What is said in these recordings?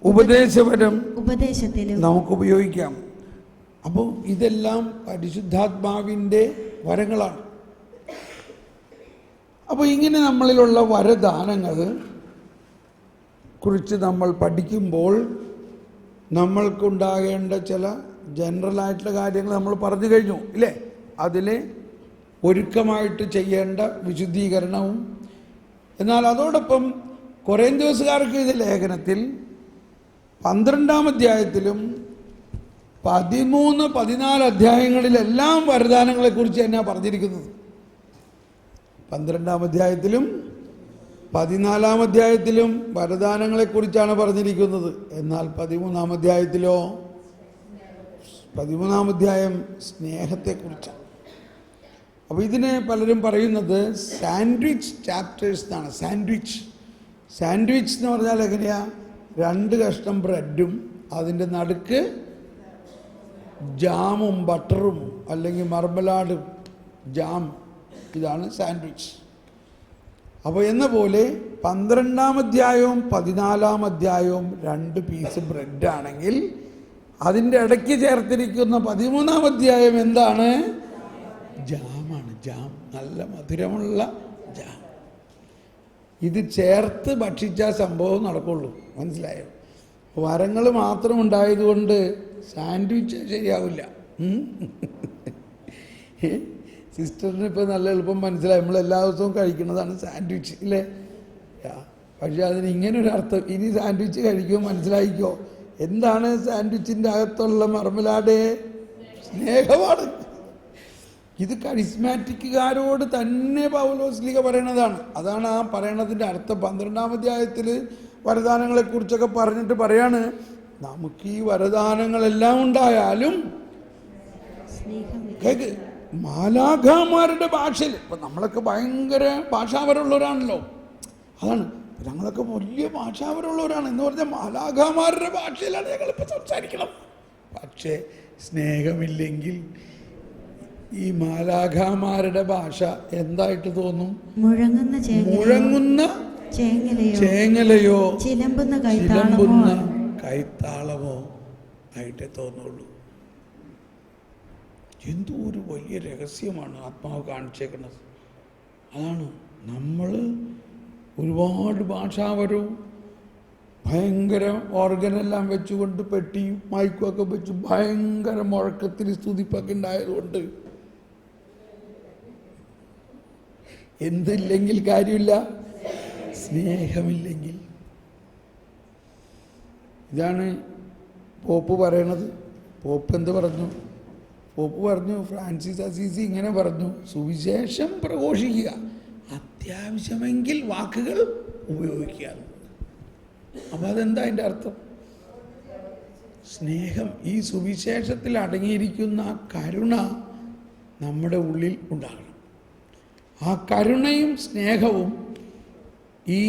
ഉപദേശത്തിലും നമുക്ക് ഉപയോഗിക്കാം. അപ്പോൾ ഇതെല്ലാം പരിശുദ്ധാത്മാവിൻ്റെ വരങ്ങളാണ്. അപ്പോൾ ഇങ്ങനെ നമ്മളിലുള്ള വരദാനങ്ങൾ കുറിച്ച് നമ്മൾ പഠിക്കുമ്പോൾ നമ്മൾക്കുണ്ടാകേണ്ട ചില ജനറലായിട്ടുള്ള കാര്യങ്ങൾ നമ്മൾ പറഞ്ഞു കഴിഞ്ഞു ഇല്ലേ? അതിൽ ഒരുക്കമായിട്ട് ചെയ്യേണ്ട വിശുദ്ധീകരണവും, എന്നാൽ അതോടൊപ്പം കൊരിന്ത്യക്കാർക്ക് എഴുതിയ ലേഖനത്തിൽ 12-ാം അധ്യായത്തിലും 13-14 അധ്യായങ്ങളിലെല്ലാം വരദാനങ്ങളെക്കുറിച്ച് തന്നെയാണ് പറഞ്ഞിരിക്കുന്നത്. 12-ാം അധ്യായത്തിലും 14-ാം അധ്യായത്തിലും വരദാനങ്ങളെക്കുറിച്ചാണ് പറഞ്ഞിരിക്കുന്നത്. എന്നാൽ 13-ാം അധ്യായത്തിലോ? 13-ാം അധ്യായം സ്നേഹത്തെക്കുറിച്ചാണ്. അപ്പോൾ ഇതിനെ പലരും പറയുന്നത് സാൻഡ്വിച്ച് ചാപ്റ്റേഴ്സ് എന്നാണ്. സാൻഡ്വിച്ച് എന്ന് പറഞ്ഞാൽ എങ്ങനെയാ? 2 കഷ്ണം ബ്രെഡും അതിൻ്റെ നടുക്ക് ജാമും ബട്ടറും അല്ലെങ്കിൽ മർമലാഡും ജാം, ഇതാണ് സാൻഡ്വിച്ച്. അപ്പോൾ എന്ന പോലെ 12-ാം അധ്യായവും 14-ാം അധ്യായവും 2 പീസ് ബ്രെഡാണെങ്കിൽ അതിൻ്റെ ഇടയ്ക്ക് ചേർത്തിരിക്കുന്ന 13-ാം അധ്യായം എന്താണ്? ജാമാണ്. ജാം, നല്ല മധുരമുള്ള ജാം. ഇത് ചേർത്ത് ഭക്ഷിച്ചാൽ സംഭവം നടക്കുള്ളൂ. മനസ്സിലായോ? വരങ്ങൾ മാത്രം ഉണ്ടായതുകൊണ്ട് സാൻഡ്വിച്ച് ശരിയാവില്ല. സിസ്റ്ററിന് ഇപ്പോൾ നല്ല എളുപ്പം മനസ്സിലായി. നമ്മൾ എല്ലാ ദിവസവും കഴിക്കുന്നതാണ് സാൻഡ്വിച്ച് ഇല്ലേ? പക്ഷെ അതിന് ഇങ്ങനൊരു അർത്ഥം. ഇനി സാൻഡ്വിച്ച് കഴിക്കുമോ? മനസ്സിലായിക്കോ? എന്താണ് സാൻഡ്വിച്ചിൻ്റെ അകത്തുള്ള മർമലാഡ്? സ്നേഹമാണ്. ഇത് കരിസ്മാറ്റിക്കുകാരോട് തന്നെ പൗലോസ്ലീഹ പറയണതാണ്. അതാണ് ആ പറയണതിൻ്റെ അർത്ഥം. 12-ാം അധ്യായത്തിൽ വരദാനങ്ങളെക്കുറിച്ചൊക്കെ പറഞ്ഞിട്ട് പറയാണ്, നമുക്ക് ഈ വരദാനങ്ങളെല്ലാം ഉണ്ടായാലും മാലാഖമാരുടെ ഭാഷയിൽ, ഇപ്പം നമ്മളൊക്കെ ഭയങ്കര ഭാഷാവരമുള്ളവരാണല്ലോ, അതാണ് ഞങ്ങളൊക്കെ വലിയ ഭാഷാവരമുള്ളവരാണ് എന്ന് പറഞ്ഞാൽ മാലാഖമാരുടെ ഭാഷയിലാണ് ഞങ്ങളിപ്പോൾ സംസാരിക്കണം. പക്ഷേ സ്നേഹമില്ലെങ്കിൽ ഈ മാലാഖമാരുടെ ഭാഷ എന്തായിട്ട് തോന്നും? മുഴങ്ങുന്ന ചേങ്ങലയോ ചിലമ്പുന്ന കൈത്താളമോ ആയിട്ടേ തോന്നുള്ളൂ. എന്തോ ഒരു വലിയ രഹസ്യമാണ് ആത്മാവ് കാണിച്ചേക്കുന്നത്. അതാണ് നമ്മൾ ഒരുപാട് ഭാഷാവരവും ഭയങ്കര ഓർഗനെല്ലാം വെച്ചുകൊണ്ട് പെട്ടിയും മൈക്കുമൊക്കെ വെച്ച് ഭയങ്കര മുഴക്കത്തിൽ സ്തുതിപ്പൊക്കെ ഉണ്ടായതുകൊണ്ട് എന്തില്ലെങ്കിൽ കാര്യമില്ല, സ്നേഹമില്ലെങ്കിൽ. ഇതാണ് പോപ്പ് പറയണത്. പോപ്പ് എന്ത് പറഞ്ഞു? പോപ്പ് പറഞ്ഞു, ഫ്രാൻസിസ് അസീസി ഇങ്ങനെ പറഞ്ഞു, സുവിശേഷം പ്രഘോഷിക്കുക, അത്യാവശ്യമെങ്കിൽ വാക്കുകൾ ഉപയോഗിക്കുക. അപ്പം അതെന്താ അതിൻ്റെ അർത്ഥം? സ്നേഹം. ഈ സുവിശേഷത്തിൽ അടങ്ങിയിരിക്കുന്ന കരുണ നമ്മുടെ ഉള്ളിൽ ഉണ്ടാകണം. ആ കരുണയും സ്നേഹവും ഈ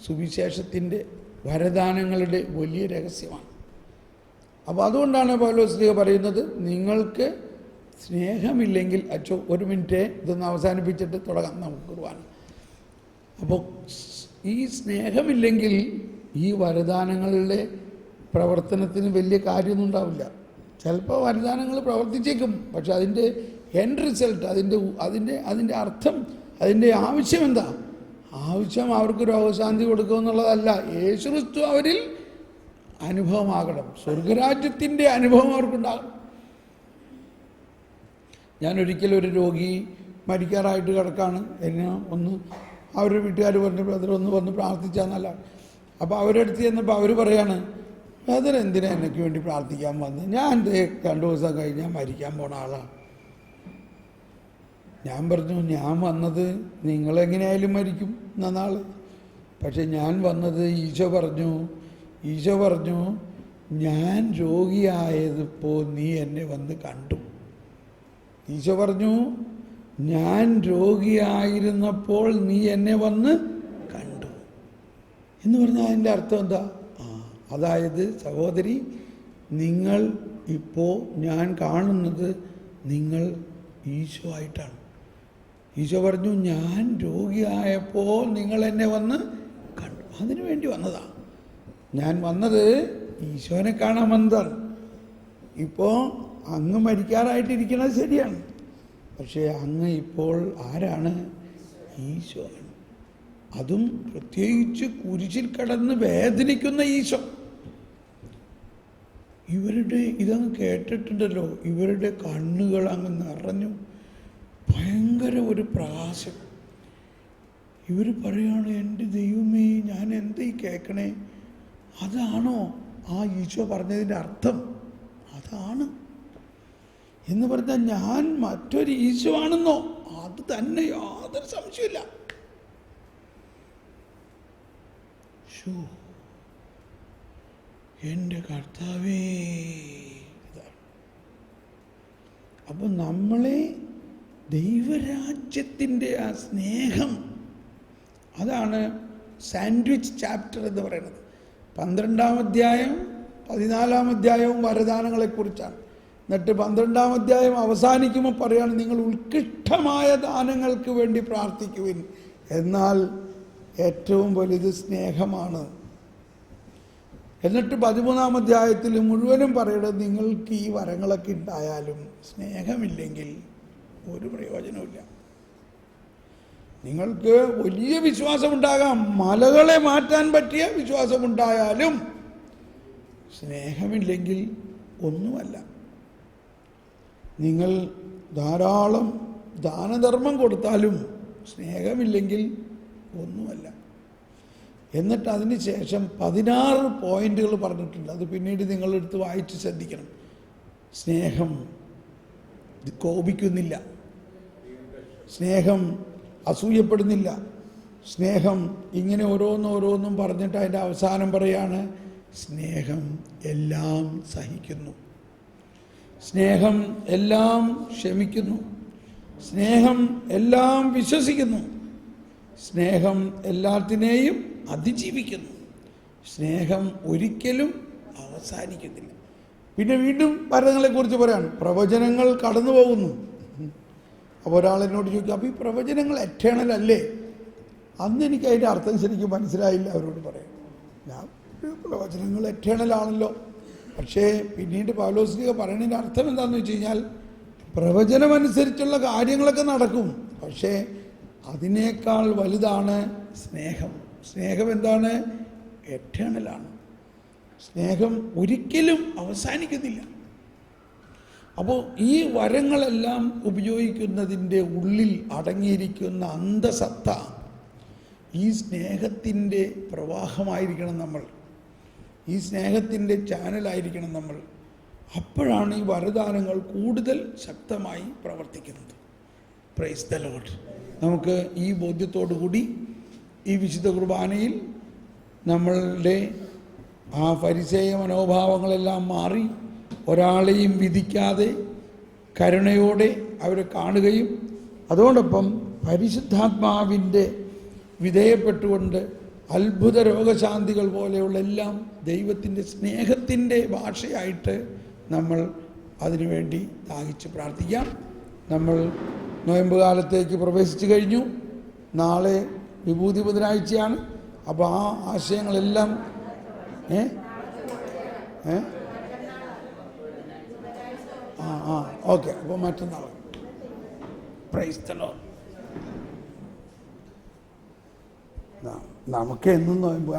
സുവിശേഷത്തിൻ്റെ വരദാനങ്ങളുടെ വലിയ രഹസ്യമാണ്. അപ്പോൾ അതുകൊണ്ടാണ് പൗലോസ്ലീഹ പറയുന്നത്, നിങ്ങൾക്ക് സ്നേഹമില്ലെങ്കിൽ, അച്ചോ ഒരു മിനിറ്റ് ഇതൊന്ന് അവസാനിപ്പിച്ചിട്ട് തുടങ്ങാം നമുക്ക് കുർബാന. അപ്പോൾ ഈ സ്നേഹമില്ലെങ്കിൽ ഈ വരദാനങ്ങളുടെ പ്രവർത്തനത്തിന് വലിയ കാര്യമൊന്നും ഉണ്ടാവില്ല. ചിലപ്പോൾ വരദാനങ്ങൾ പ്രവർത്തിച്ചേക്കും, പക്ഷെ അതിൻ്റെ എൻഡ് റിസൾട്ട്, അതിൻ്റെ അർത്ഥം, അതിൻ്റെ ആവശ്യം എന്താ? ആവശ്യം അവർക്ക് രോഗശാന്തി കൊടുക്കുക എന്നുള്ളതല്ല. യേശുക്രിസ്തു അവരിൽ അനുഭവമാകണം, സ്വർഗരാജ്യത്തിൻ്റെ അനുഭവം അവർക്കുണ്ടാകണം. ഞാനൊരിക്കലും ഒരു രോഗി മരിക്കാറായിട്ട് കിടക്കാണ്, എന്നെ ഒന്ന് അവരുടെ വീട്ടുകാർ പറഞ്ഞു, ബ്രദർ ഒന്ന് വന്ന് പ്രാർത്ഥിച്ചാന്നല്ല. അപ്പോൾ അവരെടുത്ത് ചെന്നപ്പോൾ അവർ പറയാണ്, ബ്രദർ എന്തിനാ എനിക്ക് വേണ്ടി പ്രാർത്ഥിക്കാൻ വന്ന്? ഞാൻ 2 ദിവസം കഴിഞ്ഞാൽ മരിക്കാൻ പോണ ആളാണ്. ഞാൻ പറഞ്ഞു, ഞാൻ വന്നത് നിങ്ങളെങ്ങനെയായാലും മരിക്കും എന്ന നാൾ, പക്ഷെ ഞാൻ വന്നത് ഈശോ പറഞ്ഞു ഞാൻ രോഗിയായതിപ്പോൾ നീ എന്നെ വന്ന് കണ്ടു. ഈശോ പറഞ്ഞു, ഞാൻ രോഗിയായിരുന്നപ്പോൾ നീ എന്നെ വന്ന് കണ്ടു എന്ന് പറഞ്ഞാൽ അതിൻ്റെ അർത്ഥം എന്താ? അതായത് സഹോദരി, നിങ്ങൾ ഇപ്പോൾ ഞാൻ കാണുന്നത് നിങ്ങൾ ഈശോ ആയിട്ടാണ്. ഈശോ പറഞ്ഞു, ഞാൻ രോഗിയായപ്പോൾ നിങ്ങൾ എന്നെ വന്ന് കണ്ടു, അതിനു വേണ്ടി വന്നതാണ്. ഞാൻ വന്നത് ഈശോനെ കാണാൻ വന്നതാണ്. ഇപ്പോൾ അങ്ങ് മരിക്കാറായിട്ടിരിക്കുന്നത് ശരിയാണ്, പക്ഷേ അങ്ങ് ഇപ്പോൾ ആരാണ്? ഈശോ. അതും പ്രത്യേകിച്ച് കുരിശിൽ കടന്ന് വേദനിക്കുന്ന ഈശോ. ഇവരുടെ ഇതങ്ങ് കേട്ടിട്ടുണ്ടല്ലോ, ഇവരുടെ കണ്ണുകൾ അങ്ങ് നിറഞ്ഞു, ഭയങ്കര ഒരു പ്രകാശം. ഇവർ പറയാണ്, എൻ്റെ ദൈവമേ, ഞാൻ എന്താ ഈ കേൾക്കണേ? അതാണോ ആ ഈശോ പറഞ്ഞതിൻ്റെ അർത്ഥം? അതാണ് എന്ന് പറഞ്ഞാൽ ഞാൻ മറ്റൊരു ഈശോ ആണെന്നോ? അത് തന്നെ, യാതൊരു സംശയമില്ല. എൻ്റെ കർത്താവേ. അപ്പം നമ്മളെ ദൈവരാജ്യത്തിൻ്റെ ആ സ്നേഹം, അതാണ് സാൻഡ്വിച്ച് ചാപ്റ്റർ എന്ന് പറയുന്നത്. 12-ാം അധ്യായം 14-ാം അധ്യായവും വരദാനങ്ങളെക്കുറിച്ചാണ്. എന്നിട്ട് 12-ാം അധ്യായം അവസാനിക്കുമ്പോൾ പറയുകയാണ്, നിങ്ങൾ ഉത്കൃഷ്ടമായ ദാനങ്ങൾക്ക് വേണ്ടി പ്രാർത്ഥിക്കുവിൻ, എന്നാൽ ഏറ്റവും വലുത് സ്നേഹമാണ്. എന്നിട്ട് 13-ാം അധ്യായത്തിൽ മുഴുവനും പറയുന്നത്, നിങ്ങൾക്ക് ഈ വരങ്ങളൊക്കെ ഉണ്ടായാലും സ്നേഹമില്ലെങ്കിൽ ഒരു പ്രയോജനമില്ല. നിങ്ങൾക്ക് വലിയ വിശ്വാസമുണ്ടാകാം, മലകളെ മാറ്റാൻ പറ്റിയ വിശ്വാസമുണ്ടായാലും സ്നേഹമില്ലെങ്കിൽ ഒന്നുമല്ല. നിങ്ങൾ ധാരാളം ദാനധർമ്മം കൊടുത്താലും സ്നേഹമില്ലെങ്കിൽ ഒന്നുമല്ല. എന്നിട്ട് അതിന് ശേഷം 16 പോയിന്റുകൾ പറഞ്ഞിട്ടുണ്ട്. അത് പിന്നീട് നിങ്ങളെടുത്ത് വായിച്ച് ശ്രദ്ധിക്കണം. സ്നേഹം കോപിക്കുന്നില്ല, സ്നേഹം അസൂയപ്പെടുന്നില്ല, സ്നേഹം ഇങ്ങനെ ഓരോന്നും പറഞ്ഞിട്ട് അതിൻ്റെ അവസാനം പറയാണ്, സ്നേഹം എല്ലാം സഹിക്കുന്നു, സ്നേഹം എല്ലാം ക്ഷമിക്കുന്നു, സ്നേഹം എല്ലാം വിശ്വസിക്കുന്നു, സ്നേഹം എല്ലാത്തിനെയും അതിജീവിക്കുന്നു, സ്നേഹം ഒരിക്കലും അവസാനിക്കുന്നില്ല. പിന്നെ വീണ്ടും വരങ്ങളെക്കുറിച്ച് പറയാണ്, പ്രവചനങ്ങൾ കടന്നു പോകുന്നു. അപ്പോൾ ഒരാളെന്നോട് ചോദിക്കും, അപ്പോൾ ഈ പ്രവചനങ്ങൾ എറ്റേണൽ അല്ലേ? അന്ന് എനിക്ക് അതിൻ്റെ അർത്ഥം ശരിക്കും മനസ്സിലായില്ല. അവരോട് പറയാം, ഞാൻ പ്രവചനങ്ങൾ എറ്റേണലാണല്ലോ. പക്ഷേ പിന്നീട് പൗലോസ്ലീഹ പറയുന്നതിൻ്റെ അർത്ഥം എന്താണെന്ന് വെച്ച് കഴിഞ്ഞാൽ, പ്രവചനമനുസരിച്ചുള്ള കാര്യങ്ങളൊക്കെ നടക്കും, പക്ഷേ അതിനേക്കാൾ വലുതാണ് സ്നേഹം. സ്നേഹം എന്താണ്? എറ്റേണലാണ്. സ്നേഹം ഒരിക്കലും അവസാനിക്കുന്നില്ല. അപ്പോൾ ഈ വരങ്ങളെല്ലാം ഉപയോഗിക്കുന്നതിൻ്റെ ഉള്ളിൽ അടങ്ങിയിരിക്കുന്ന അന്തസത്ത, ഈ സ്നേഹത്തിൻ്റെ പ്രവാഹമായിരിക്കണം നമ്മൾ, ഈ സ്നേഹത്തിൻ്റെ ചാനലായിരിക്കണം നമ്മൾ. അപ്പോഴാണ് ഈ വരദാനങ്ങൾ കൂടുതൽ ശക്തമായി പ്രവർത്തിക്കുന്നത്. Praise the Lord. നമുക്ക് ഈ ബോധ്യത്തോടു കൂടി ഈ വിശുദ്ധ കുർബാനയിൽ നമ്മളുടെ ആ ഫരിസേയ മനോഭാവങ്ങളെല്ലാം മാറി, ഒരാളെയും വിധിക്കാതെ കരുണയോടെ അവരെ കാണുകയും അതോടൊപ്പം പരിശുദ്ധാത്മാവിൻ്റെ വിധേയപ്പെട്ടുകൊണ്ട് അത്ഭുത രോഗശാന്തികൾ പോലെയുള്ള എല്ലാം ദൈവത്തിൻ്റെ സ്നേഹത്തിൻ്റെ ഭാഷയായിട്ട് നമ്മൾ അതിനുവേണ്ടി ദാഹിച്ച് പ്രാർത്ഥിക്കാം. നമ്മൾ നോയമ്പ് കാലത്തേക്ക് പ്രവേശിച്ചു കഴിഞ്ഞു. നാളെ വിഭൂതി ബുധനാഴ്ചയാണ്. അപ്പോൾ ആ ആശയങ്ങളെല്ലാം ഓക്കെ. അപ്പോൾ മറ്റന്നാൾ. Praise the Lord. നമുക്ക് എന്നും നോയമ്പ്